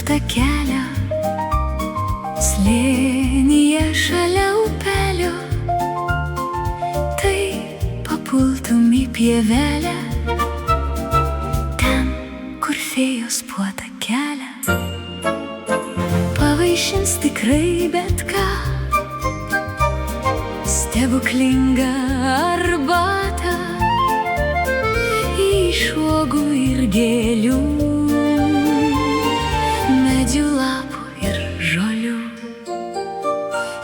takelio, slėnyje šalia upelio, tai papultum į pievelę, ten, kur fėjos puotą kelia. Pavaišins tikrai bet ką, stebuklingą arbatą iš uogų ir gėlių, medžių lapų ir žolių.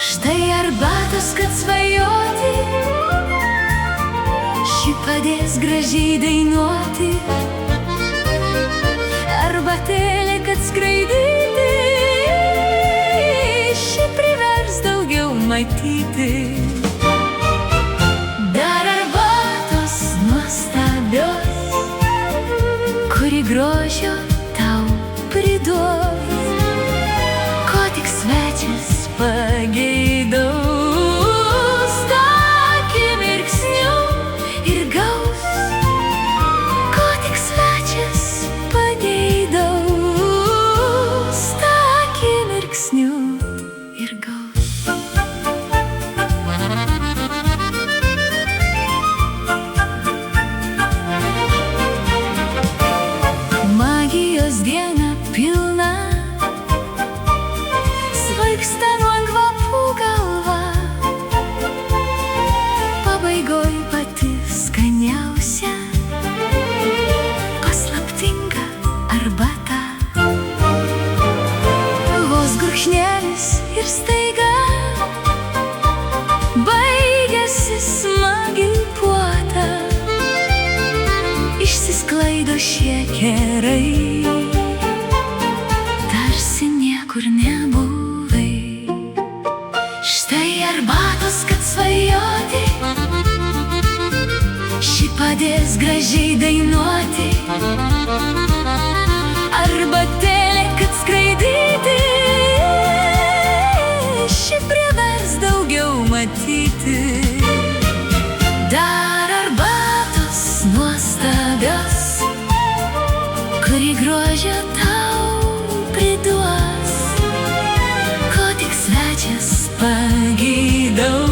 Štai arbatos, kad svajoti, ši padės gražiai dainuoti, arbatėlė, kad skraidyti, ši privers daugiau matyti. Dar arbatos nuostabios, kuri grožio tau priduos, ko tik svečias pageidaus, tą akimirksniu ir gaus, ko tik svečias pageidaus, tą akimirksniu ir gaus. Magijos diena pilna, svaigsta nuo kvapų galva, pabaigoj pati skaniausia, paslaptinga arbata. Vos gurkšnelis ir staiga baigiasi smagi puota, išsisklaido šie kerai, tarsi niekur nebuvai. Štai arbatos, kad svajoti, ši padės gražiai dainuoti, arbatėlė, kad skraidyti, ši privers daugiau matyti. Dar arbatos nuostabios, kuri grožio tau priduos, ko tik svečias pageidaus.